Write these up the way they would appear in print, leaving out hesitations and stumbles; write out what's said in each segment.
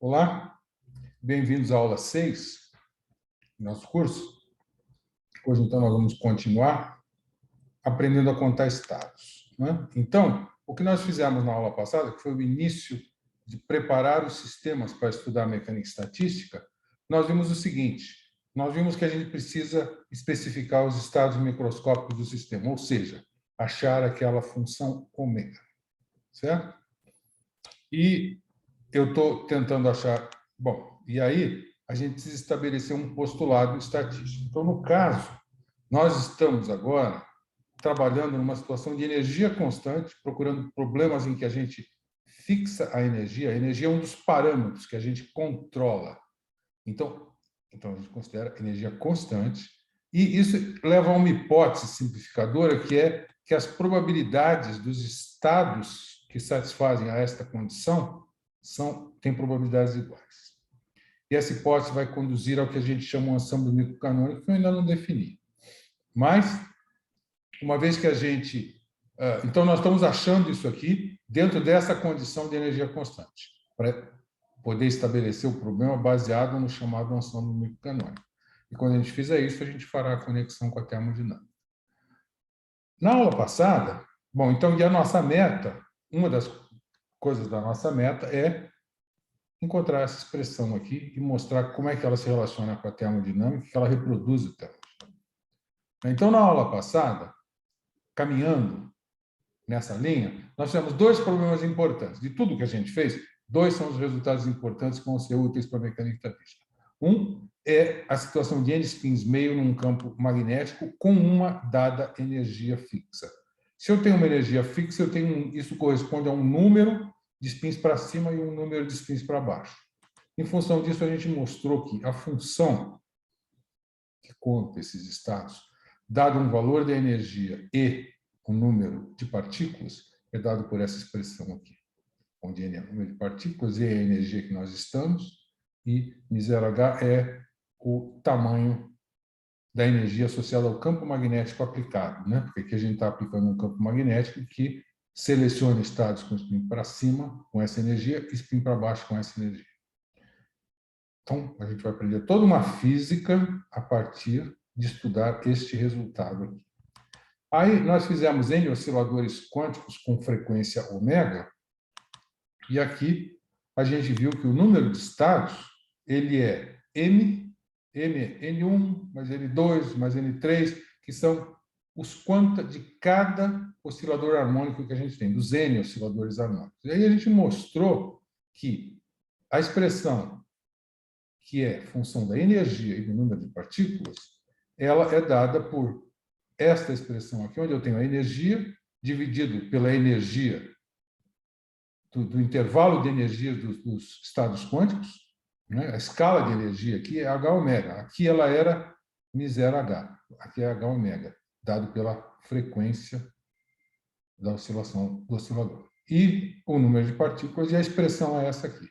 Olá, bem-vindos à aula 6 do nosso curso. Hoje, então, nós vamos continuar aprendendo a contar estados, né? Então, o que nós fizemos na aula passada, que foi o início de preparar os sistemas para estudar mecânica estatística, nós vimos o seguinte: nós vimos que a gente precisa especificar os estados microscópicos do sistema, ou seja, achar aquela função ômega, certo? E eu estou tentando achar... Bom, e aí a gente precisa estabelecer um postulado estatístico. Então, no caso, nós estamos agora trabalhando numa situação de energia constante, procurando problemas em que a gente fixa a energia. A energia é um dos parâmetros que a gente controla. Então a gente considera energia constante. E isso leva a uma hipótese simplificadora, que é que as probabilidades dos estados que satisfazem a esta condição têm probabilidades iguais. E essa hipótese vai conduzir ao que a gente chama um ensemble microcanônico, que eu ainda não defini. Mas, uma vez que a gente... Então, nós estamos achando isso aqui dentro dessa condição de energia constante, para poder estabelecer o problema baseado no chamado ensemble microcanônico. E quando a gente fizer isso, a gente fará a conexão com a termodinâmica. Na aula passada, bom, então, e a nossa meta, uma das coisas da nossa meta é encontrar essa expressão aqui e mostrar como é que ela se relaciona com a termodinâmica, que ela reproduz a termodinâmica. Então, na aula passada, caminhando nessa linha, nós temos dois problemas importantes. De tudo que a gente fez, dois são os resultados importantes que vão ser úteis para a mecânica estatística. Um é a situação de n spins meio num campo magnético com uma dada energia fixa. Se eu tenho uma energia fixa, isso corresponde a um número de spins para cima e um número de spins para baixo. Em função disso, a gente mostrou que a função que conta esses estados, dado um valor da energia e um número de partículas, é dado por essa expressão aqui, onde N é o número de partículas, E é a energia que nós estamos, e μh é o tamanho da energia associada ao campo magnético aplicado, né? Porque aqui a gente está aplicando um campo magnético que seleciona estados com spin para cima, com essa energia, e spin para baixo, com essa energia. Então, a gente vai aprender toda uma física a partir de estudar este resultado aqui. Aí, nós fizemos N osciladores quânticos com frequência ômega, e aqui a gente viu que o número de estados ele é N é N1, mais N2, mais N3, que são os quanta de cada oscilador harmônico que a gente tem, dos N osciladores harmônicos. E aí a gente mostrou que a expressão que é função da energia e do número de partículas, ela é dada por esta expressão aqui, onde eu tenho a energia dividido pela energia do intervalo de energia dos estados quânticos, né? A escala de energia aqui é H ômega. Aqui ela era μh. Aqui é H ômega, dado pela frequência da oscilação do oscilador. E o número de partículas, e a expressão é essa aqui.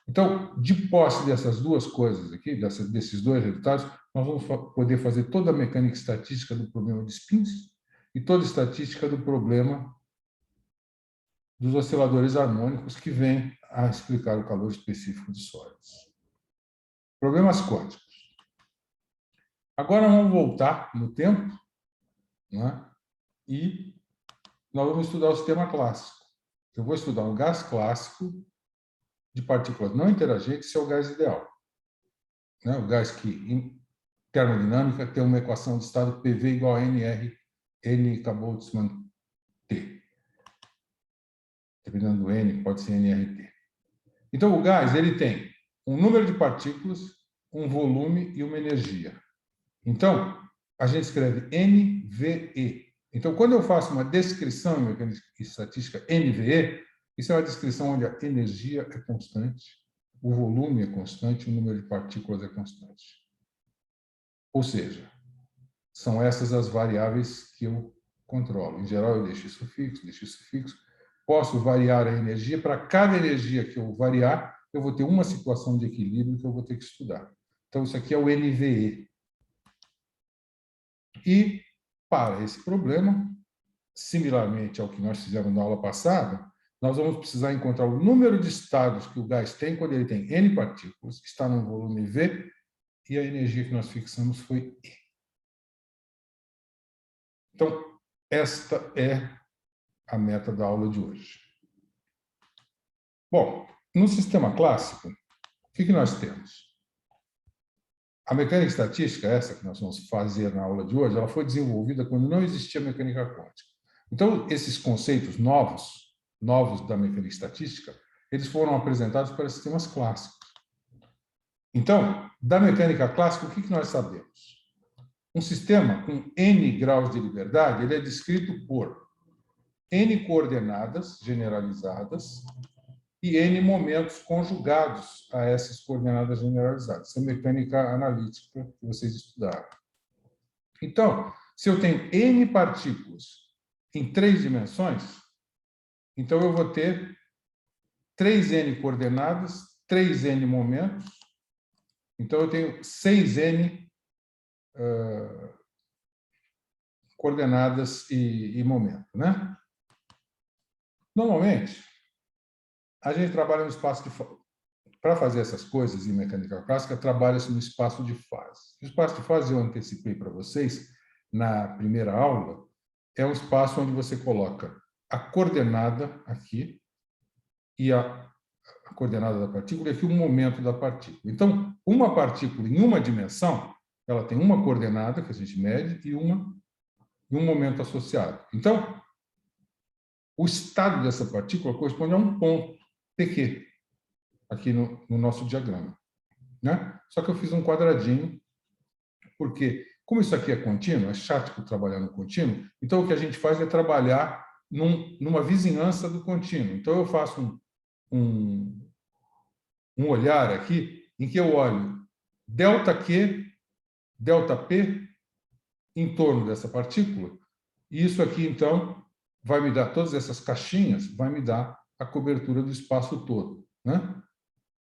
Então, de posse dessas duas coisas aqui, desses dois resultados, nós vamos poder fazer toda a mecânica estatística do problema de spins e toda a estatística do problema dos osciladores harmônicos, que vem a explicar o calor específico de sólidos. Problemas quânticos. Agora vamos voltar no tempo, né? E nós vamos estudar o sistema clássico. Eu vou estudar um gás clássico de partículas não interagentes, que é o gás ideal. Né? O gás que, em termodinâmica, tem uma equação de estado PV igual a NR, N Boltzmann T. Dependendo do N, pode ser NRT. Então, o gás ele tem um número de partículas, um volume e uma energia. Então, a gente escreve NVE. Então, quando eu faço uma descrição em mecânica estatística NVE, isso é uma descrição onde a energia é constante, o volume é constante, o número de partículas é constante. Ou seja, são essas as variáveis que eu controlo. Em geral, eu deixo isso fixo. Posso variar a energia. Para cada energia que eu variar, eu vou ter uma situação de equilíbrio que eu vou ter que estudar. Então, isso aqui é o NVE. E, para esse problema, similarmente ao que nós fizemos na aula passada, nós vamos precisar encontrar o número de estados que o gás tem quando ele tem N partículas, está num volume V, e a energia que nós fixamos foi E. Então, esta é a meta da aula de hoje. Bom, no sistema clássico, o que nós temos? A mecânica estatística, essa que nós vamos fazer na aula de hoje, ela foi desenvolvida quando não existia mecânica quântica. Então, esses conceitos novos da mecânica estatística, eles foram apresentados para sistemas clássicos. Então, da mecânica clássica, o que nós sabemos? Um sistema com N graus de liberdade, ele é descrito por N coordenadas generalizadas e N momentos conjugados a essas coordenadas generalizadas. Essa é a mecânica analítica que vocês estudaram. Então, se eu tenho N partículas em 3 dimensões, então eu vou ter 3N coordenadas, 3N momentos, então eu tenho 6N coordenadas e momento, né? Normalmente, a gente trabalha no espaço de fase. Para fazer essas coisas em mecânica clássica, trabalha-se no espaço de fase. O espaço de fase, eu antecipei para vocês na primeira aula, é um espaço onde você coloca a coordenada aqui e a coordenada da partícula e aqui o momento da partícula. Então, uma partícula em uma dimensão, ela tem uma coordenada que a gente mede e um momento associado. Então, o estado dessa partícula corresponde a um ponto PQ, aqui no nosso diagrama, né? Só que eu fiz um quadradinho, porque, como isso aqui é contínuo, é chato trabalhar no contínuo, então o que a gente faz é trabalhar numa vizinhança do contínuo. Então, eu faço um olhar aqui, em que eu olho ΔQ, ΔP, em torno dessa partícula, e isso aqui, então, vai me dar, todas essas caixinhas, vai me dar a cobertura do espaço todo, né?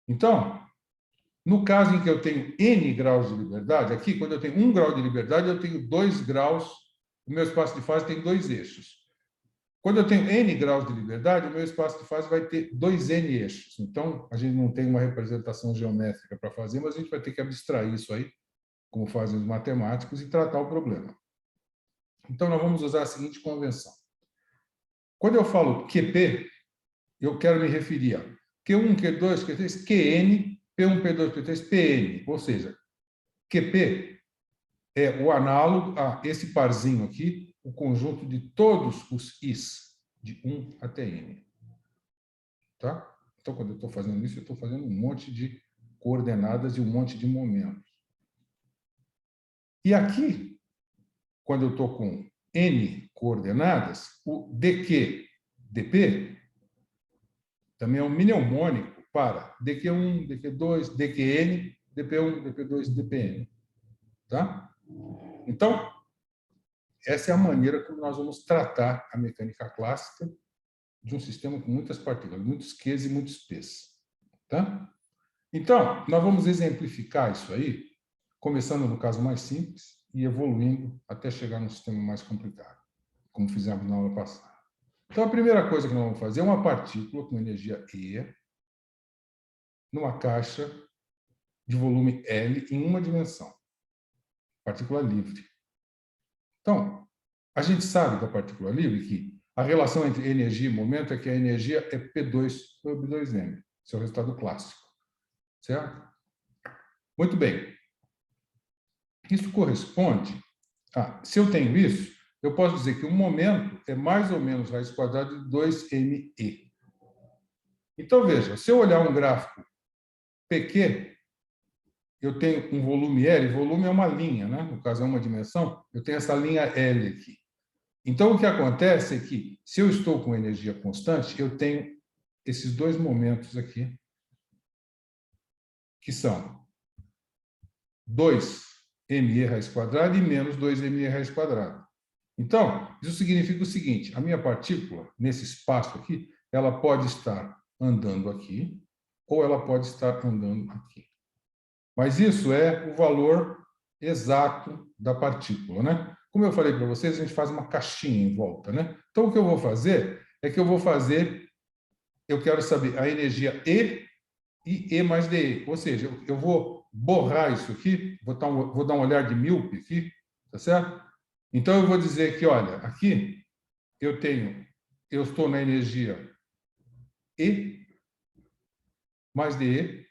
Então, no caso em que eu tenho N graus de liberdade, aqui, quando eu tenho 1 grau de liberdade, eu tenho 2 graus, o meu espaço de fase tem 2 eixos. Quando eu tenho N graus de liberdade, o meu espaço de fase vai ter 2N eixos. Então, a gente não tem uma representação geométrica para fazer, mas a gente vai ter que abstrair isso aí, como fazem os matemáticos, e tratar o problema. Então, nós vamos usar a seguinte convenção. Quando eu falo QP, eu quero me referir a Q1, Q2, Q3, QN, P1, P2, P3, PN. Ou seja, QP é o análogo a esse parzinho aqui, o conjunto de todos os Is, de 1 até N. Tá? Então, quando eu estou fazendo isso, eu estou fazendo um monte de coordenadas e um monte de momentos. E aqui, quando eu estou com N coordenadas, o DQ, DP, também é um mnemônico para DQ1, DQ2, DQN, DP1, DP2, DPN. Tá? Então, essa é a maneira como nós vamos tratar a mecânica clássica de um sistema com muitas partículas, muitos Qs e muitos Ps. Tá? Então, nós vamos exemplificar isso aí, começando no caso mais simples e evoluindo até chegar no sistema mais complicado, como fizemos na aula passada. Então, a primeira coisa que nós vamos fazer é uma partícula com energia E numa caixa de volume L em uma dimensão. Partícula livre. Então, a gente sabe da partícula livre que a relação entre energia e momento é que a energia é P2 sobre 2m. Esse é o resultado clássico. Certo? Muito bem. Isso corresponde a... Se eu tenho isso, eu posso dizer que o momento é mais ou menos raiz quadrada de 2me. Então, veja, se eu olhar um gráfico PQ, eu tenho um volume L, volume é uma linha, né? No caso é uma dimensão, eu tenho essa linha L aqui. Então, o que acontece é que, se eu estou com energia constante, eu tenho esses dois momentos aqui, que são 2me raiz quadrada e menos 2me raiz quadrada. Então, isso significa o seguinte, a minha partícula, nesse espaço aqui, ela pode estar andando aqui, ou ela pode estar andando aqui. Mas isso é o valor exato da partícula, né? Como eu falei para vocês, a gente faz uma caixinha em volta, né? Então, o que eu vou fazer é que eu vou fazer eu quero saber a energia E e E mais DE. Ou seja, eu vou borrar isso aqui, vou dar um olhar de míope aqui, tá certo? Então, eu vou dizer que, olha, aqui eu estou na energia E mais DE,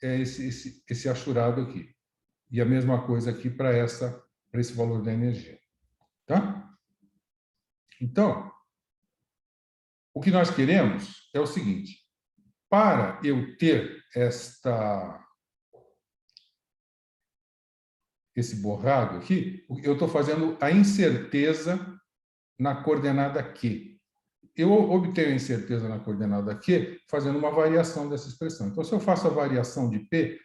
é esse achurado aqui. E a mesma coisa aqui para esse valor da energia. Tá? Então, o que nós queremos é o seguinte: para eu ter esse borrado aqui, eu estou fazendo a incerteza na coordenada Q. Eu obtenho a incerteza na coordenada Q fazendo uma variação dessa expressão. Então, se eu faço a variação de P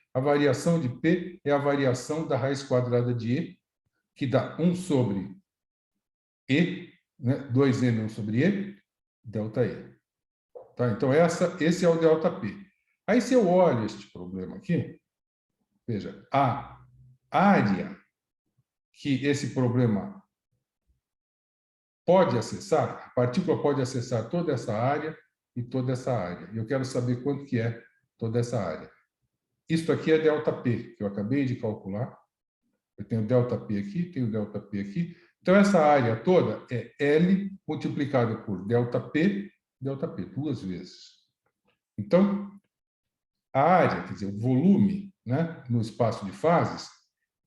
é a variação da raiz quadrada de E, que dá 1 sobre E, né? 2M1 sobre E, delta E. Tá? Então, esse é o delta P. Aí, se eu olho este problema aqui, veja, a área que esse problema pode acessar, a partícula pode acessar toda essa área e toda essa área. E eu quero saber quanto que é toda essa área. Isso aqui é ΔP, que eu acabei de calcular. Eu tenho ΔP aqui, tenho ΔP aqui. Então, essa área toda é L multiplicado por ΔP, duas vezes. Então, a área, quer dizer, o volume, né, no espaço de fases,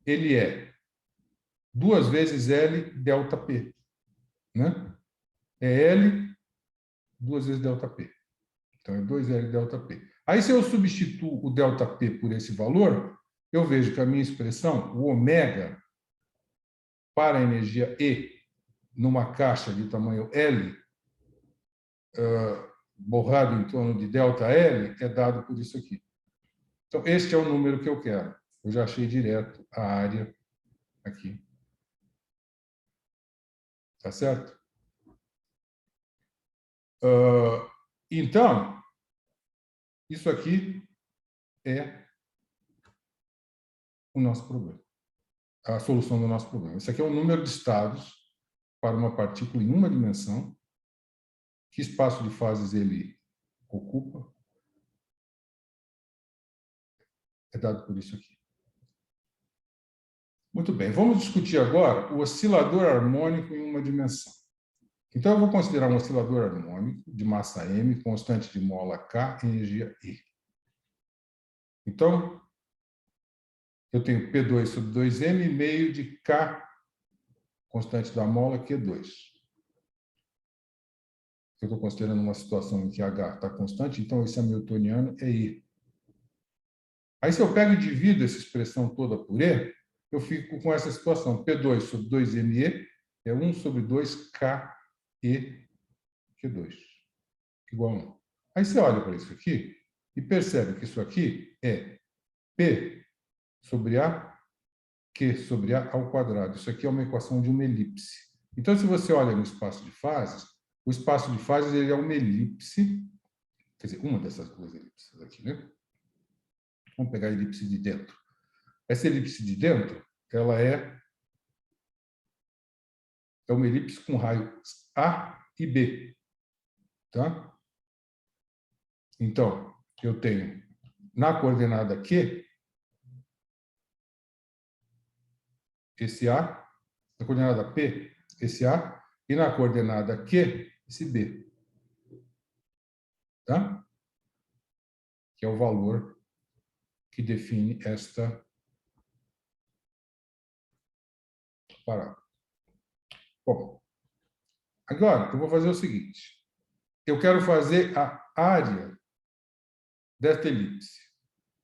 ele é 2 vezes L ΔP. Né? É L 2 vezes ΔP. Então, é 2L ΔP. Aí, se eu substituo o ΔP por esse valor, eu vejo que a minha expressão, o ômega, para a energia E, numa caixa de tamanho L, borrado em torno de ΔL, é dado por isso aqui. Então, este é o número que eu quero. Eu já achei direto a área aqui. Tá certo? Então, isso aqui é o nosso problema. A solução do nosso problema. Isso aqui é o número de estados para uma partícula em uma dimensão. Que espaço de fases ele ocupa? É dado por isso aqui. Muito bem, vamos discutir agora o oscilador harmônico em uma dimensão. Então, eu vou considerar um oscilador harmônico de massa m, constante de mola K, energia E. Então, eu tenho P2 sobre 2m meio de K, constante da mola, Q2. Eu estou considerando uma situação em que H está constante, então esse hamiltoniano é E. Aí, se eu pego e divido essa expressão toda por E, eu fico com essa situação. P2 sobre 2ME é 1 sobre 2KE Q2, igual a 1. Aí você olha para isso aqui e percebe que isso aqui é P sobre A, Q sobre A ao quadrado. Isso aqui é uma equação de uma elipse. Então, se você olha no espaço de fases, o espaço de fases ele é uma elipse, quer dizer, uma dessas duas elipses aqui, né? Vamos pegar a elipse de dentro. Essa elipse de dentro, ela é uma elipse com raios A e B. Tá? Então, eu tenho na coordenada Q, esse A, na coordenada P, esse A, e na coordenada Q, esse B. Tá? Que é o valor que define esta parábola. Bom, agora eu vou fazer o seguinte. Eu quero fazer a área desta elipse.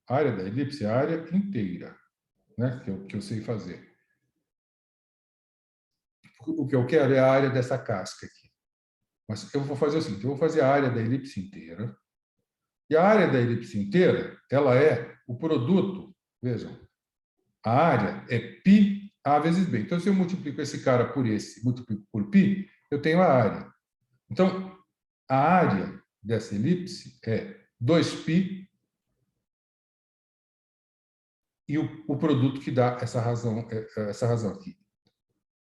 A área da elipse é a área inteira, né? que eu sei fazer. O que eu quero é a área dessa casca aqui. Mas eu vou fazer o seguinte, eu vou fazer a área da elipse inteira. E a área da elipse inteira, ela é o produto, vejam, a área é π a vezes b. Então, se eu multiplico esse cara por esse, multiplico por π, eu tenho a área. Então, a área dessa elipse é 2π e o produto que dá essa razão aqui.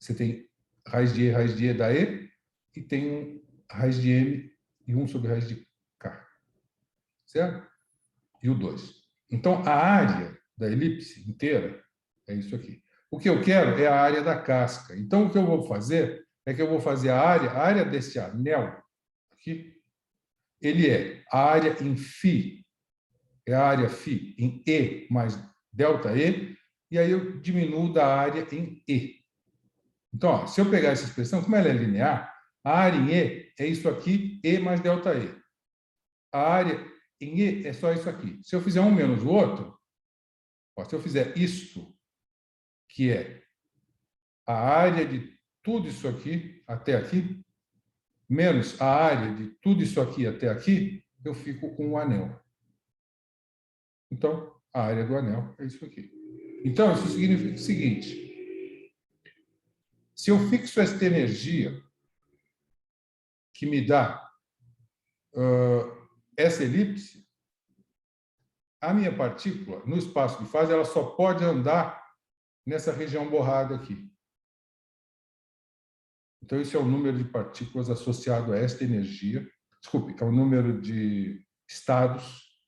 Você tem raiz de E dá E, e tem raiz de M e 1 sobre raiz de K. Certo? E o 2. Então, a área da elipse inteira é isso aqui. O que eu quero é a área da casca. Então, o que eu vou fazer é que eu vou fazer a área desse anel aqui, ele é a área em φ, é a área φ em E mais ΔE, e aí eu diminuo da área em E. Então, ó, se eu pegar essa expressão, como ela é linear, a área em E é isso aqui, E mais ΔE. A área em E é só isso aqui. Se eu fizer um menos o outro, ó, se eu fizer isto, que é a área de tudo isso aqui até aqui, menos a área de tudo isso aqui até aqui, eu fico com o anel. Então, a área do anel é isso aqui. Então, isso significa o seguinte: se eu fixo esta energia que me dá essa elipse, a minha partícula, no espaço de fase, ela só pode andar nessa região borrada aqui. Então, esse é o número de partículas associado a esta energia. Desculpe, é o número de estados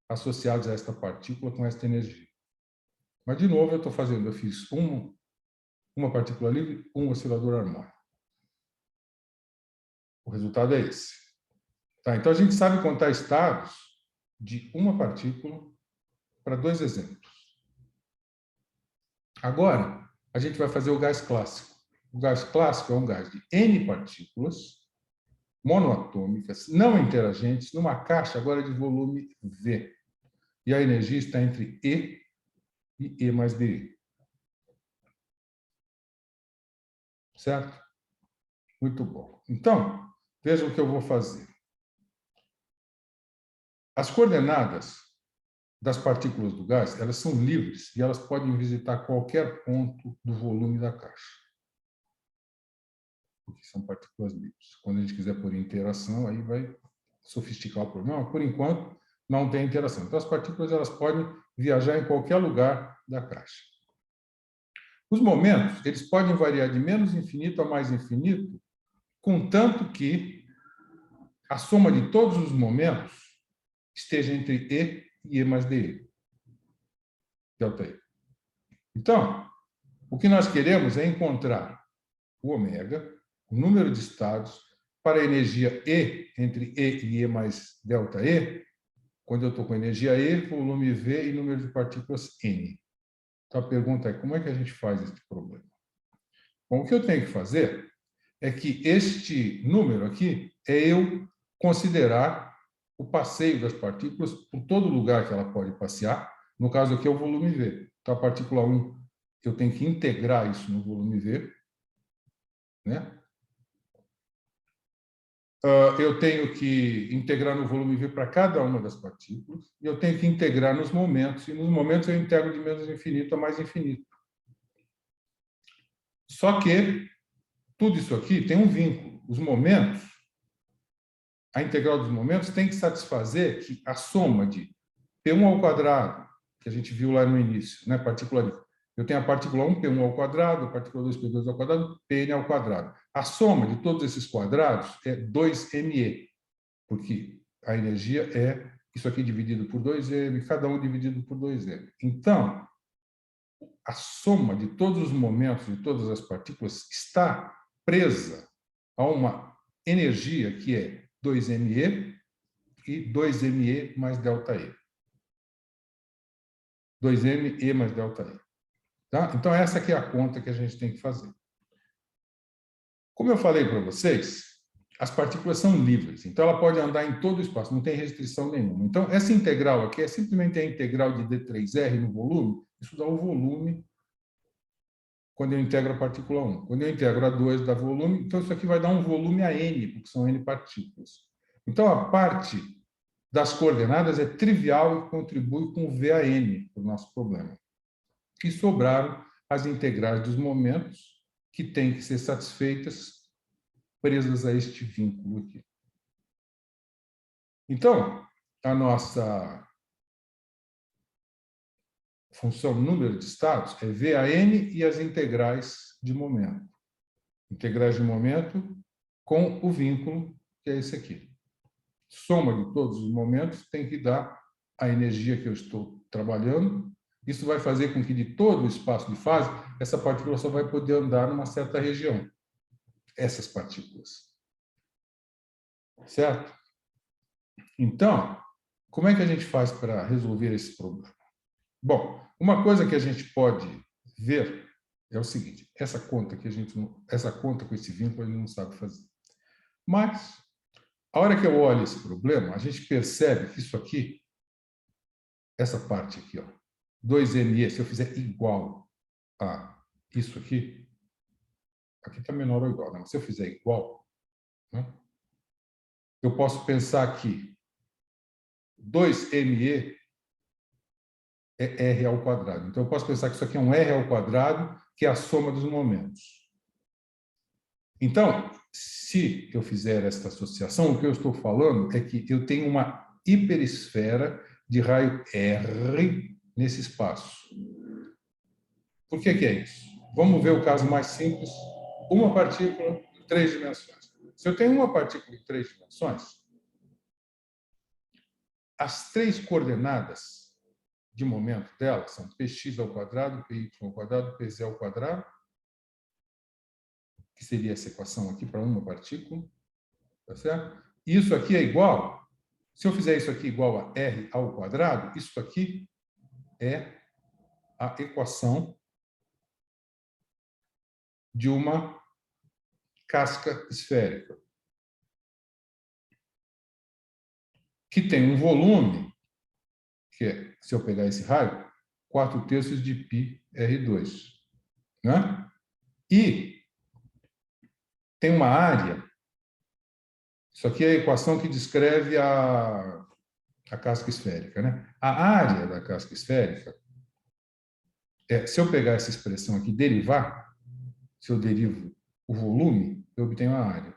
associados a esta partícula com esta energia. Mas, de novo, eu fiz uma partícula livre, um oscilador harmônico. O resultado é esse. Tá? Então, a gente sabe contar estados de uma partícula para 2 exemplos. Agora, a gente vai fazer o gás clássico. O gás clássico é um gás de N partículas monoatômicas, não interagentes, numa caixa agora de volume V. E a energia está entre E e E mais DE. Certo? Muito bom. Então, veja o que eu vou fazer. As coordenadas das partículas do gás, elas são livres e elas podem visitar qualquer ponto do volume da caixa. Porque são partículas livres. Quando a gente quiser pôr interação, aí vai sofisticar o problema. Por enquanto, não tem interação. Então, as partículas elas podem viajar em qualquer lugar da caixa. Os momentos, eles podem variar de menos infinito a mais infinito, contanto que a soma de todos os momentos esteja entre E e E mais DE. Delta E. Então, o que nós queremos é encontrar o ômega, o número de estados, para a energia E entre E e E mais delta E, quando eu estou com energia E, volume V e número de partículas N. Então, a pergunta é, como é que a gente faz esse problema? Bom, o que eu tenho que fazer é que este número aqui é eu considerar o passeio das partículas por todo lugar que ela pode passear. No caso aqui é o volume V. Então, a partícula 1, eu tenho que integrar isso no volume V, né? Eu tenho que integrar no volume V para cada uma das partículas, e eu tenho que integrar nos momentos, e nos momentos eu integro de menos infinito a mais infinito. Só que tudo isso aqui tem um vínculo. Os momentos, a integral dos momentos tem que satisfazer que a soma de P1 ao quadrado, que a gente viu lá no início, né, partícula livre. Eu tenho a partícula 1, P1 ao quadrado, a partícula 2, P2 ao quadrado, Pn ao quadrado. A soma de todos esses quadrados é 2me, porque a energia é isso aqui dividido por 2m, cada um dividido por 2m. Então, a soma de todos os momentos de todas as partículas está presa a uma energia que é 2me e 2me mais ΔE. 2me mais ΔE. Tá? Então, essa aqui é a conta que a gente tem que fazer. Como eu falei para vocês, as partículas são livres, então ela pode andar em todo o espaço, não tem restrição nenhuma. Então, essa integral aqui é simplesmente a integral de D3R no volume, isso dá o volume quando eu integro a partícula 1. Quando eu integro a 2 dá volume, então isso aqui vai dar um volume a N, porque são N partículas. Então, a parte das coordenadas é trivial e contribui com o VAN para o nosso problema. E sobraram as integrais dos momentos, que têm que ser satisfeitas, presas a este vínculo aqui. Então, a nossa função número de estados é VAN e as integrais de momento. Integrais de momento com o vínculo, que é esse aqui. soma de todos os momentos tem que dar a energia que eu estou trabalhando. Isso vai fazer com que, de todo o espaço de fase, essa partícula só vai poder andar numa certa região. Essas partículas. Certo? Então, como é que a gente faz para resolver esse problema? Bom, uma coisa que a gente pode ver é o seguinte: essa conta com esse vínculo a gente não sabe fazer. Mas, a hora que eu olho esse problema, a gente percebe que isso aqui, essa parte aqui, ó, 2ME, se eu fizer igual a isso aqui está menor ou igual, não, se eu fizer igual, né, eu posso pensar que 2ME é R ao quadrado. Então, eu posso pensar que isso aqui é um R ao quadrado, que é a soma dos momentos. Então, se eu fizer esta associação, o que eu estou falando é que eu tenho uma hiperesfera de raio R nesse espaço. Por que é isso? Vamos ver o caso mais simples. Uma partícula em 3 dimensões. Se eu tenho uma partícula em 3 dimensões, as 3 coordenadas de momento dela são px ao quadrado, py ao quadrado, pz ao quadrado, que seria essa equação aqui para uma partícula, tá certo? Isso aqui é igual, se eu fizer isso aqui igual a r ao quadrado, isso aqui é a equação de uma casca esférica, que tem um volume, que é, se eu pegar esse raio, 4/3 de πr2, né? E tem uma área, isso aqui é a equação que descreve a casca esférica, né? A área da casca esférica, se eu pegar essa expressão aqui, derivar, se eu derivo o volume, eu obtenho a área,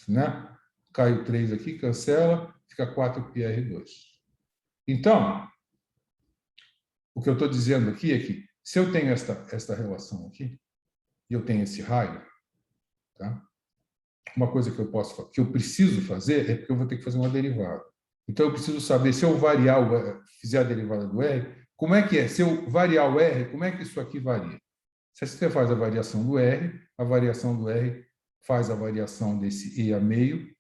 né? Cai o 3 aqui, cancela, fica 4πr2. Então, o que eu estou dizendo aqui é que, se eu tenho esta relação aqui, e eu tenho esse raio, tá? Uma coisa que eu preciso fazer é porque eu vou ter que fazer uma derivada. Então, eu preciso saber, se eu variar fizer a derivada do R, como é que é? Se eu variar o R, como é que isso aqui varia? Se você faz a variação do R, a variação do R faz a variação desse E a meio,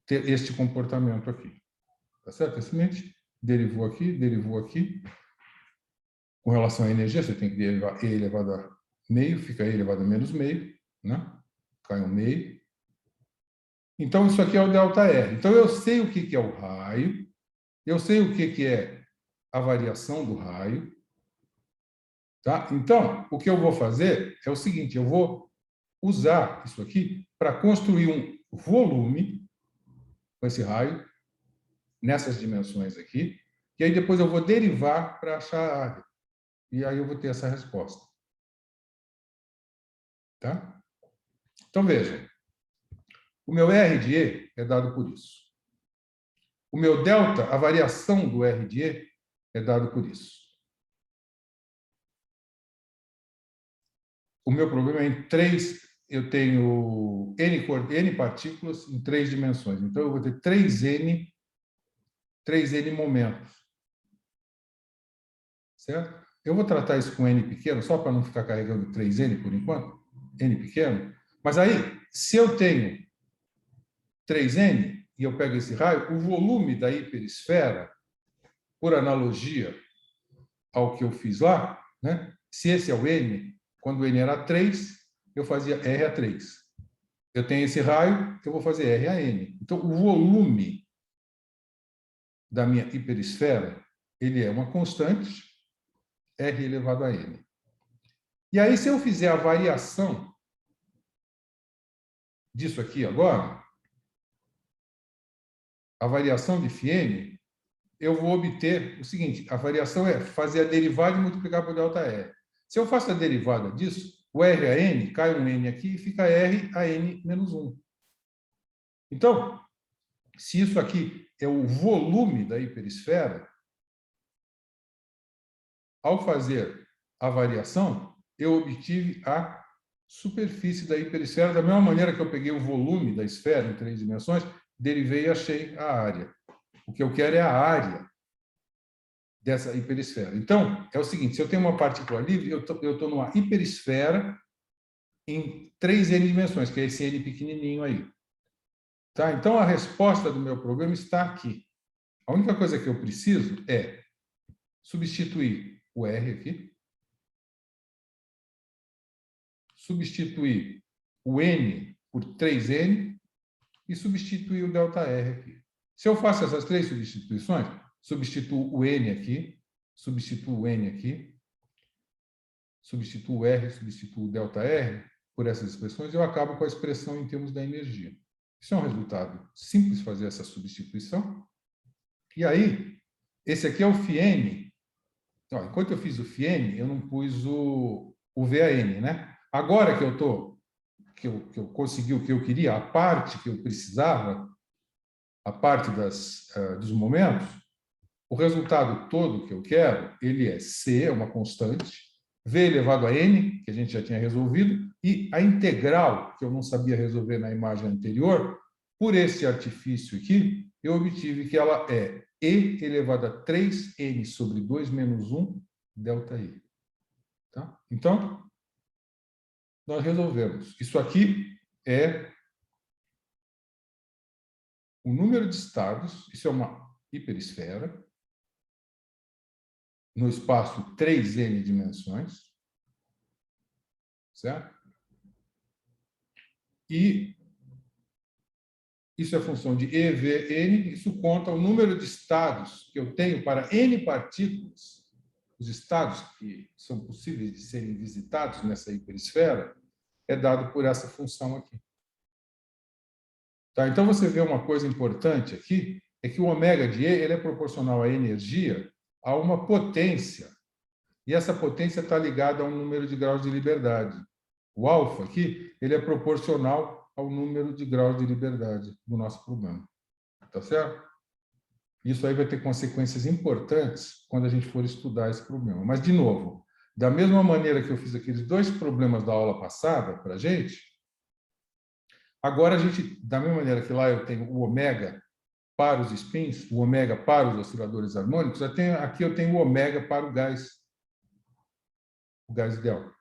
ter este comportamento aqui. Tá certo? Simplesmente derivou aqui. Com relação à energia, você tem que derivar E elevado a meio, fica E elevado a menos meio, né? Cai um meio. Então, isso aqui é o ΔR. Então, eu sei o que é o raio, eu sei o que é a variação do raio. Tá? Então, o que eu vou fazer é o seguinte, eu vou usar isso aqui para construir um volume com esse raio, nessas dimensões aqui, e aí depois eu vou derivar para achar a área. E aí eu vou ter essa resposta. Tá? Então, vejam. O meu R de E é dado por isso. O meu delta, a variação do R de E, é dado por isso. O meu problema é em 3, eu tenho N partículas em 3 dimensões. Então, eu vou ter 3N momentos. Certo? Eu vou tratar isso com N pequeno, só para não ficar carregando 3N por enquanto. N pequeno. Mas aí, se eu tenho 3N e eu pego esse raio, o volume da hiperesfera, por analogia ao que eu fiz lá, né? Se esse é o N, quando o N era 3, eu fazia R a 3. Eu tenho esse raio, eu vou fazer R a N. Então, o volume da minha hiperesfera, ele é uma constante, R elevado a N. E aí, se eu fizer a variação disso aqui agora, a variação de φn, eu vou obter o seguinte, a variação é fazer a derivada e multiplicar por ΔR. Se eu faço a derivada disso, o R a N, cai um N aqui e fica R a N menos 1. Então, se isso aqui é o volume da hiperesfera, ao fazer a variação, eu obtive a superfície da hiperesfera, da mesma maneira que eu peguei o volume da esfera em 3 dimensões, derivei e achei a área. O que eu quero é a área dessa hiperesfera. Então, é o seguinte, se eu tenho uma partícula livre, eu estou numa hiperesfera em 3n dimensões, que é esse n pequenininho aí. Tá? Então, a resposta do meu problema está aqui. A única coisa que eu preciso é substituir o R aqui, substituir o N por 3N e substituir o ΔR aqui. Se eu faço essas três substituições, substituo o N aqui, substituo o N aqui, substituo o R, substituo o ΔR por essas expressões, eu acabo com a expressão em termos da energia. Isso é um resultado simples fazer essa substituição. E aí, esse aqui é o φn. Então, enquanto eu fiz o φn, eu não pus o VAN, né? Agora que eu consegui o que eu queria, a parte que eu precisava, a parte dos momentos, o resultado todo que eu quero, ele é C, é uma constante, V elevado a N, que a gente já tinha resolvido, e a integral, que eu não sabia resolver na imagem anterior, por esse artifício aqui, eu obtive que ela é E elevado a 3N sobre 2 menos 1, ΔI. Tá? Então, nós resolvemos. Isso aqui é o número de estados, isso é uma hiperesfera, no espaço 3n dimensões, certo? E isso é função de EVN, isso conta o número de estados que eu tenho para n partículas, os estados que são possíveis de serem visitados nessa hiperesfera, é dado por essa função aqui. Tá? Então, você vê uma coisa importante aqui, é que o ômega de E ele é proporcional à energia a uma potência, e essa potência está ligada a um número de graus de liberdade. O alfa aqui, ele é proporcional ao número de graus de liberdade do nosso problema. Tá certo? Isso aí vai ter consequências importantes quando a gente for estudar esse problema. Mas, de novo, da mesma maneira que eu fiz aqueles dois problemas da aula passada para a gente, agora a gente, da mesma maneira que lá eu tenho o ômega para os spins, o ômega para os osciladores harmônicos, aqui eu tenho o ômega para o gás ideal.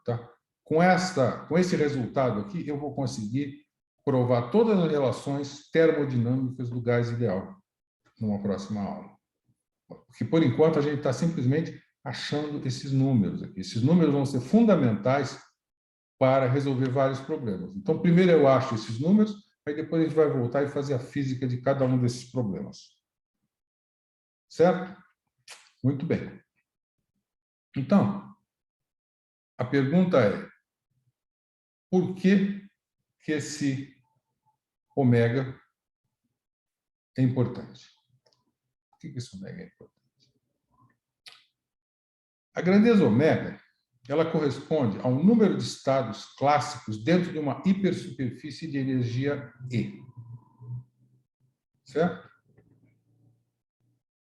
Tá? Com esse resultado aqui, eu vou conseguir provar todas as relações termodinâmicas do gás ideal numa próxima aula. Porque, por enquanto, a gente está simplesmente achando esses números aqui. Esses números vão ser fundamentais para resolver vários problemas. Então, primeiro eu acho esses números, aí depois a gente vai voltar e fazer a física de cada um desses problemas. Certo? Muito bem. Então, a pergunta é: por que esse ômega é importante? Por que esse ômega é importante? A grandeza ômega, ela corresponde ao número de estados clássicos dentro de uma hipersuperfície de energia E. Certo?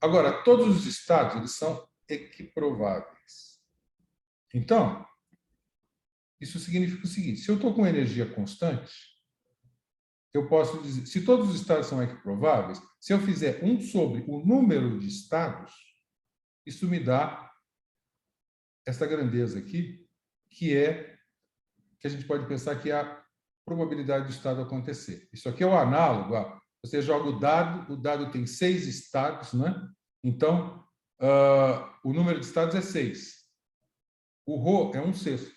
Agora, todos os estados eles são equiprováveis. Então, isso significa o seguinte: se eu estou com energia constante, eu posso dizer, se todos os estados são equiprováveis, se eu fizer 1 sobre o número de estados, isso me dá essa grandeza aqui, que a gente pode pensar que é a probabilidade do estado acontecer. Isso aqui é o análogo a você joga o dado tem 6 estados, né? Então, o número de estados é 6. O ρ é 1/6,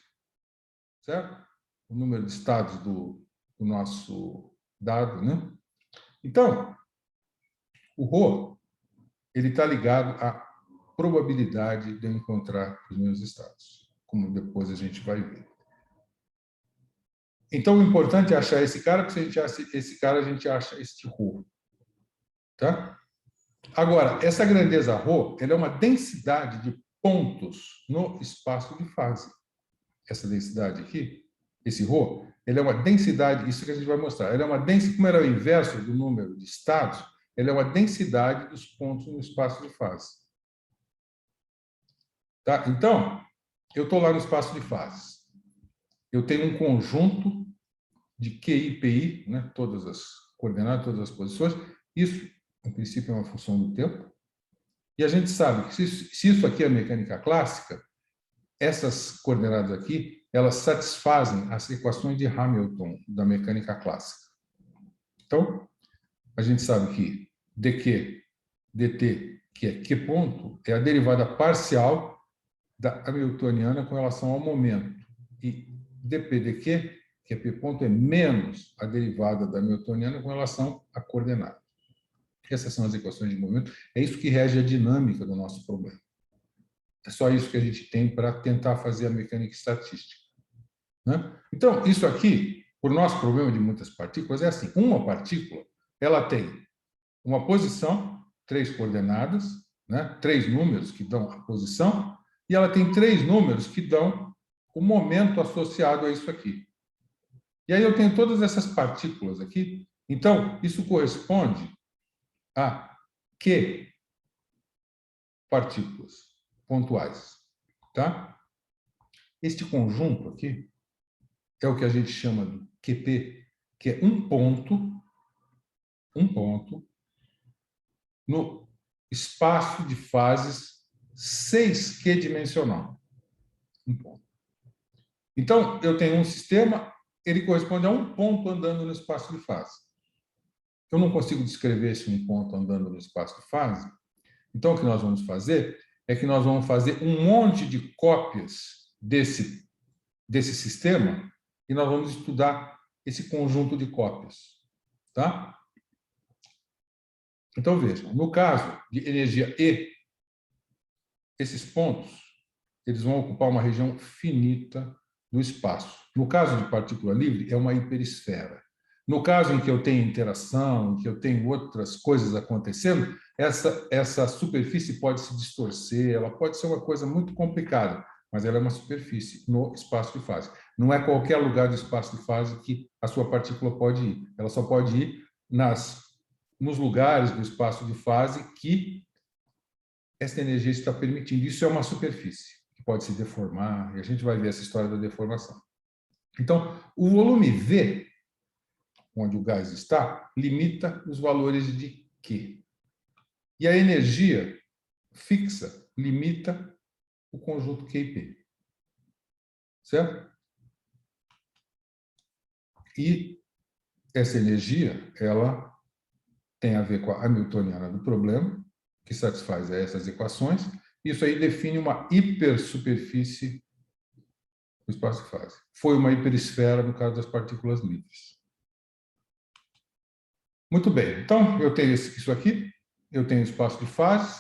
certo? O número de estados do nosso dado, né? Então, o ρ ele está ligado à probabilidade de eu encontrar os meus estados, como depois a gente vai ver. Então, o importante é achar esse cara, porque se a gente acha esse cara, a gente acha este ρ. Tá? Agora, essa grandeza ρ, ela é uma densidade de pontos no espaço de fase. Essa densidade aqui, esse ρ, ele é uma densidade, isso que a gente vai mostrar, ela é uma densidade, como era o inverso do número de estados, ela é uma densidade dos pontos no espaço de fase. Tá? Então, eu estou lá no espaço de fases. Eu tenho um conjunto de QI, PI, né? Todas as coordenadas, todas as posições. Isso, em princípio, é uma função do tempo. E a gente sabe que se isso aqui é mecânica clássica, essas coordenadas aqui, elas satisfazem as equações de Hamilton da mecânica clássica. Então, a gente sabe que dq, dt, que é q ponto, é a derivada parcial da hamiltoniana com relação ao momento. E dp, dq, que é p ponto, é menos a derivada da hamiltoniana com relação à coordenada. Essas são as equações de movimento. É isso que rege a dinâmica do nosso problema. É só isso que a gente tem para tentar fazer a mecânica estatística, né? Então, isso aqui, o nosso problema de muitas partículas é assim. Uma partícula, ela tem uma posição, 3 coordenadas, né? 3 números que dão a posição, e ela tem 3 números que dão o momento associado a isso aqui. E aí eu tenho todas essas partículas aqui. Então, isso corresponde a Q partículas pontuais, tá? Este conjunto aqui é o que a gente chama de QP, que é um ponto no espaço de fases 6Q dimensional. Um ponto. Então, eu tenho um sistema, ele corresponde a um ponto andando no espaço de fase. Eu não consigo descrever esse um ponto andando no espaço de fase. Então, o que nós vamos fazer é que nós vamos fazer um monte de cópias desse sistema e nós vamos estudar esse conjunto de cópias, tá? Então, vejam, no caso de energia E, esses pontos, eles vão ocupar uma região finita do espaço. No caso de partícula livre, é uma hiperesfera. No caso em que eu tenho interação, em que eu tenho outras coisas acontecendo, essa superfície pode se distorcer, ela pode ser uma coisa muito complicada, mas ela é uma superfície no espaço de fase. Não é qualquer lugar do espaço de fase que a sua partícula pode ir. Ela só pode ir nos lugares do espaço de fase que essa energia está permitindo. Isso é uma superfície que pode se deformar, e a gente vai ver essa história da deformação. Então, o volume V, onde o gás está, limita os valores de Q. E a energia fixa limita o conjunto Q e P. Certo? E essa energia, ela tem a ver com a hamiltoniana do problema, que satisfaz essas equações. Isso aí define uma hipersuperfície no espaço de fase. Foi uma hiperesfera no caso das partículas livres. Muito bem. Então, eu tenho isso aqui, eu tenho espaço de fase,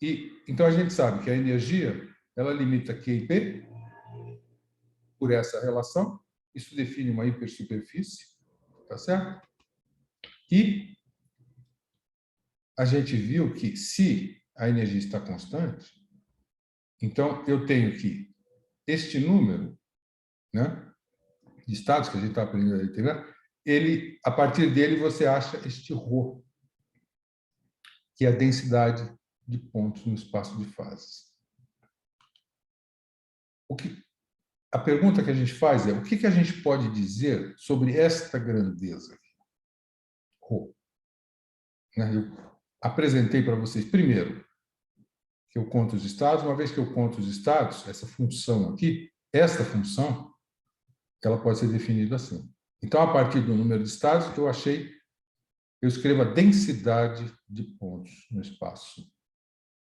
e então a gente sabe que a energia, ela limita Q e P por essa relação. Isso define uma hipersuperfície, tá certo? E a gente viu que se a energia está constante, então eu tenho que este número, né, de estados que a gente está aprendendo a integrar, ele, a partir dele você acha este ρ, que é a densidade de pontos no espaço de fases. A pergunta que a gente faz é: o que a gente pode dizer sobre esta grandeza? ρ. Eu apresentei para vocês, primeiro, que eu conto os estados. Uma vez que eu conto os estados, essa função aqui, esta função, ela pode ser definida assim. Então, a partir do número de estados, eu escrevo a densidade de pontos no espaço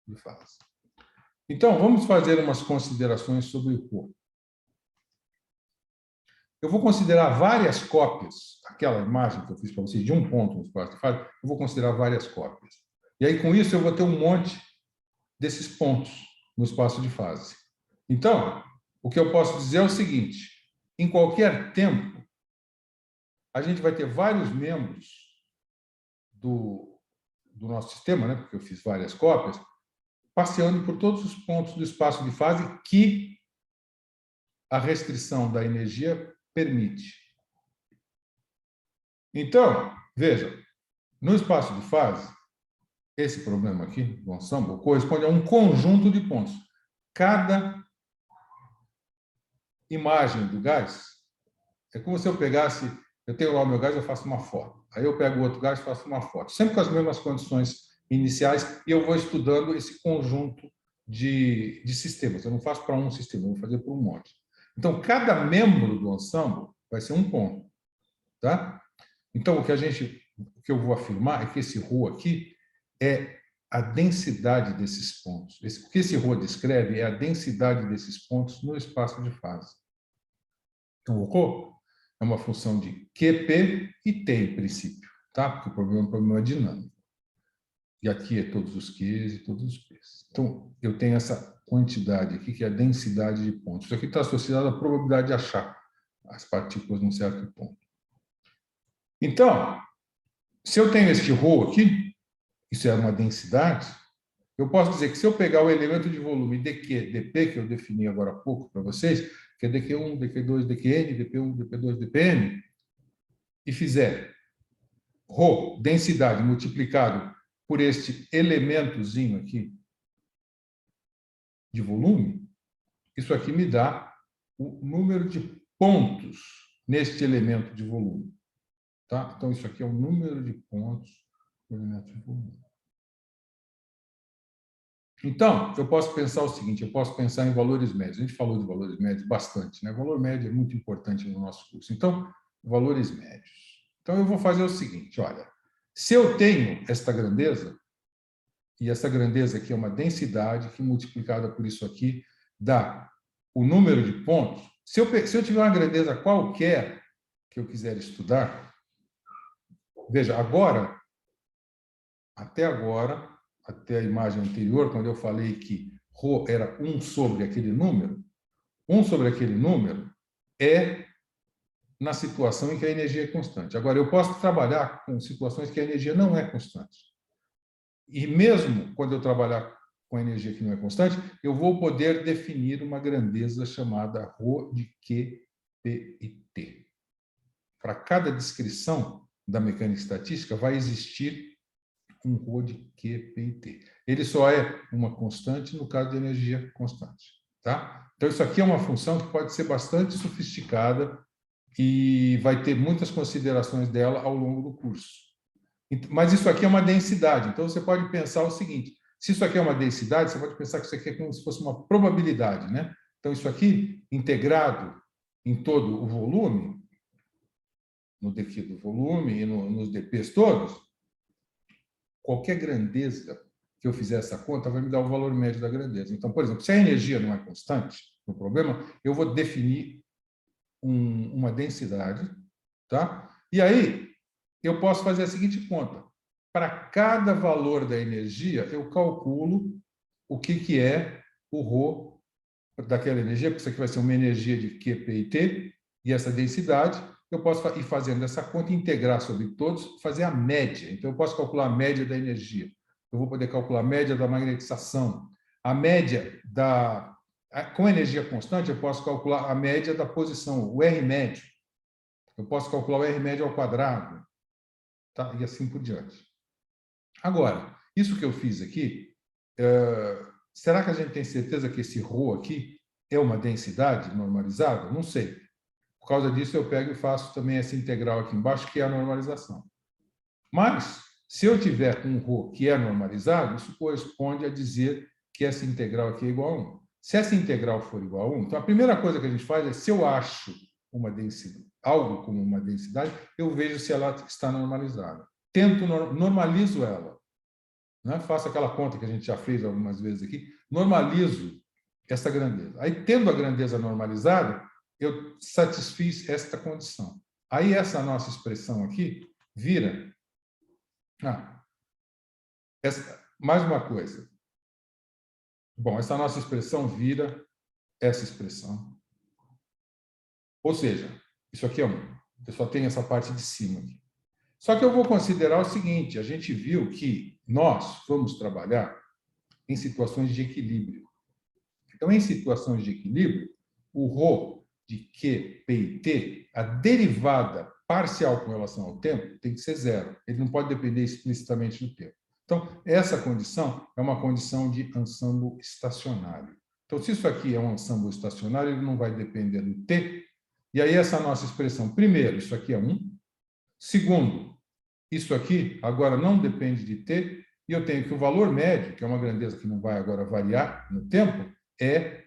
de fase. Então, vamos fazer umas considerações sobre o ρ. Eu vou considerar várias cópias, aquela imagem que eu fiz para vocês de um ponto no espaço de fase, eu vou considerar várias cópias. E aí, com isso, eu vou ter um monte desses pontos no espaço de fase. Então, o que eu posso dizer é o seguinte: em qualquer tempo, a gente vai ter vários membros do nosso sistema, né, porque eu fiz várias cópias, passeando por todos os pontos do espaço de fase que a restrição da energia permite. Então, veja, no espaço de fase, esse problema aqui, do ensemble, corresponde a um conjunto de pontos. Cada imagem do gás é como se eu pegasse Eu tenho lá o meu gás, eu faço uma foto. Aí eu pego o outro gás e faço uma foto. Sempre com as mesmas condições iniciais, e eu vou estudando esse conjunto de sistemas. Eu não faço para um sistema, eu vou fazer para um monte. Então, cada membro do ensemble vai ser um ponto. Tá? Então, o que eu vou afirmar é que esse ρ aqui é a densidade desses pontos. O que esse ρ descreve é a densidade desses pontos no espaço de fase. Então, o ρ é uma função de QP e T, em princípio, tá? Porque o problema é um problema dinâmico. E aqui é todos os Qs e todos os Ps. Então, eu tenho essa quantidade aqui, que é a densidade de pontos. Isso aqui está associado à probabilidade de achar as partículas num certo ponto. Então, se eu tenho este ρ aqui, isso é uma densidade, eu posso dizer que se eu pegar o elemento de volume dQ, dP, que eu defini agora há pouco para vocês, que é dQ1, dQ2, dQn, dP1, dP2, dPn, e fizer ρ, densidade, multiplicado por este elementozinho aqui de volume, isso aqui me dá o número de pontos neste elemento de volume. Tá? Então, isso aqui é o número de pontos do elemento de volume. Então, eu posso pensar o seguinte, eu posso pensar em valores médios. A gente falou de valores médios bastante, né? O valor médio é muito importante no nosso curso. Então, valores médios. Então, eu vou fazer o seguinte, olha, se eu tenho esta grandeza, e essa grandeza aqui é uma densidade que multiplicada por isso aqui dá o número de pontos, se eu tiver uma grandeza qualquer que eu quiser estudar, veja, até agora, até a imagem anterior, quando eu falei que ρ era 1 sobre aquele número, 1 sobre aquele número é na situação em que a energia é constante. Agora, eu posso trabalhar com situações que a energia não é constante. E mesmo quando eu trabalhar com a energia que não é constante, eu vou poder definir uma grandeza chamada ρ de Q, P e T. Para cada descrição da mecânica estatística, vai existir um ρ de Q, P e T. Ele só é uma constante no caso de energia constante. Tá? Então, isso aqui é uma função que pode ser bastante sofisticada e vai ter muitas considerações dela ao longo do curso. Mas isso aqui é uma densidade. Então, você pode pensar o seguinte, se isso aqui é uma densidade, você pode pensar que isso aqui é como se fosse uma probabilidade, né? Então, isso aqui, integrado em todo o volume, no dq do volume e nos dp's todos, qualquer grandeza que eu fizer essa conta vai me dar o valor médio da grandeza. Então, por exemplo, se a energia não é constante, no problema, eu vou definir uma densidade, tá? E aí, eu posso fazer a seguinte conta. Para cada valor da energia, eu calculo o que é o ρ daquela energia, porque isso aqui vai ser uma energia de Q, P e T, e essa densidade, eu posso ir fazendo essa conta, integrar sobre todos, fazer a média. Então, eu posso calcular a média da energia. Eu vou poder calcular a média da magnetização, a média da... Com energia constante, eu posso calcular a média da posição, o R médio. Eu posso calcular o R médio ao quadrado, tá? E assim por diante. Agora, isso que eu fiz aqui, será que a gente tem certeza que esse ρ aqui é uma densidade normalizada? Não sei. Por causa disso, eu pego e faço também essa integral aqui embaixo, que é a normalização. Mas, se eu tiver um ρ que é normalizado, isso corresponde a dizer que essa integral aqui é igual a 1. Se essa integral for igual a 1, então a primeira coisa que a gente faz é, se eu acho uma densidade, algo como uma densidade, eu vejo se ela está normalizada. Normalizo ela. Né? Faço aquela conta que a gente já fez algumas vezes aqui, normalizo essa grandeza. Aí, tendo a grandeza normalizada, eu satisfiz esta condição. Aí, essa nossa expressão aqui vira... mais uma coisa. Bom, essa nossa expressão vira essa expressão. Ou seja, isso aqui é 1. Eu só tenho essa parte de cima aqui. Só que eu vou considerar o seguinte, a gente viu que nós vamos trabalhar em situações de equilíbrio. Então, em situações de equilíbrio, o ρ de Q, P e T, a derivada parcial com relação ao tempo, tem que ser zero. Ele não pode depender explicitamente do tempo. Então, essa condição é uma condição de ensemble estacionário. Então, se isso aqui é um ensemble estacionário, ele não vai depender do T. E aí, essa nossa expressão, primeiro, isso aqui é 1. Segundo, isso aqui agora não depende de T, e eu tenho que o valor médio, que é uma grandeza que não vai agora variar no tempo, é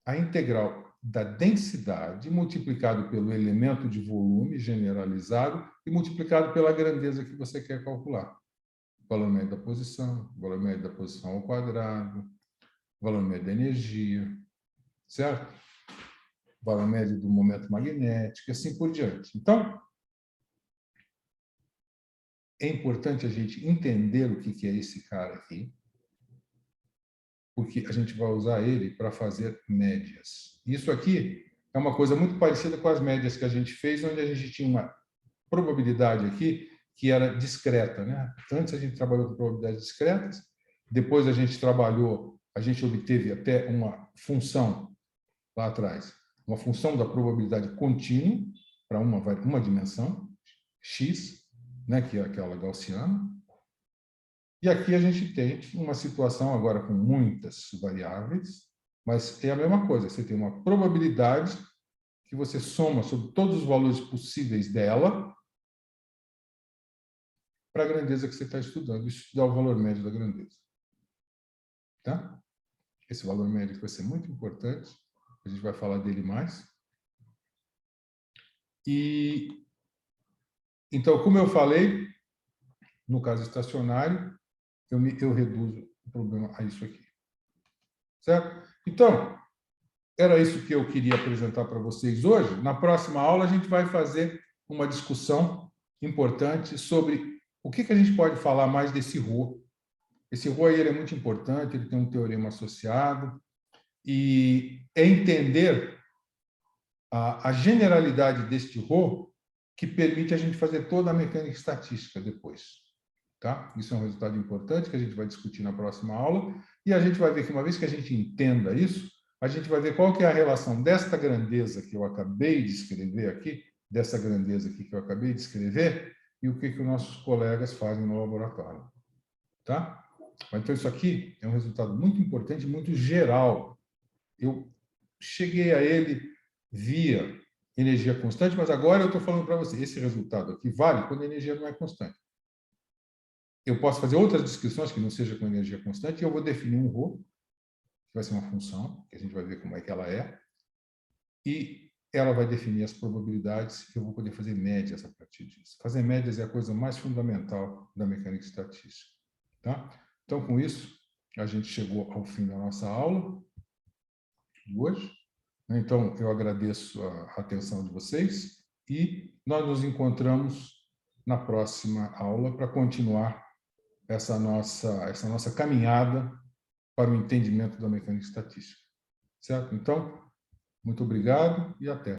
a integral da densidade multiplicado pelo elemento de volume generalizado e multiplicado pela grandeza que você quer calcular. O valor médio da posição, o valor médio da posição ao quadrado, o valor médio da energia, certo? O valor médio do momento magnético, e assim por diante. Então, é importante a gente entender o que é esse cara aqui, porque a gente vai usar ele para fazer médias. Isso aqui é uma coisa muito parecida com as médias que a gente fez, onde a gente tinha uma probabilidade aqui que era discreta, né? Antes a gente trabalhou com probabilidades discretas, depois a gente obteve até uma função lá atrás, uma função da probabilidade contínua para uma dimensão, x, né, que é aquela gaussiana. E aqui a gente tem uma situação agora com muitas variáveis, mas é a mesma coisa, você tem uma probabilidade que você soma sobre todos os valores possíveis dela para a grandeza que você está estudando. Isso dá o valor médio da grandeza. Tá? Esse valor médio vai ser muito importante, a gente vai falar dele mais. E então, como eu falei, no caso estacionário, eu reduzo o problema a isso aqui. Certo? Então, era isso que eu queria apresentar para vocês hoje. Na próxima aula, a gente vai fazer uma discussão importante sobre o que a gente pode falar mais desse ρ. Esse ρ aí, ele é muito importante, ele tem um teorema associado, e é entender a generalidade deste ρ que permite a gente fazer toda a mecânica estatística depois. Tá? Isso é um resultado importante que a gente vai discutir na próxima aula, e a gente vai ver que, uma vez que a gente entenda isso, a gente vai ver qual que é a relação desta grandeza que eu acabei de escrever aqui, dessa grandeza aqui que eu acabei de escrever, e o que os nossos colegas fazem no laboratório. Tá? Então, isso aqui é um resultado muito importante, muito geral. Eu cheguei a ele via energia constante, mas agora eu estou falando para você, esse resultado aqui vale quando a energia não é constante. Eu posso fazer outras descrições que não seja com energia constante, e eu vou definir um ρ, que vai ser uma função, que a gente vai ver como é que ela é, e ela vai definir as probabilidades, e eu vou poder fazer médias a partir disso. Fazer médias é a coisa mais fundamental da mecânica estatística. Tá? Então, com isso, a gente chegou ao fim da nossa aula de hoje. Então, eu agradeço a atenção de vocês e nós nos encontramos na próxima aula para continuar essa nossa caminhada para o entendimento da mecânica estatística. Certo? Então, muito obrigado e até.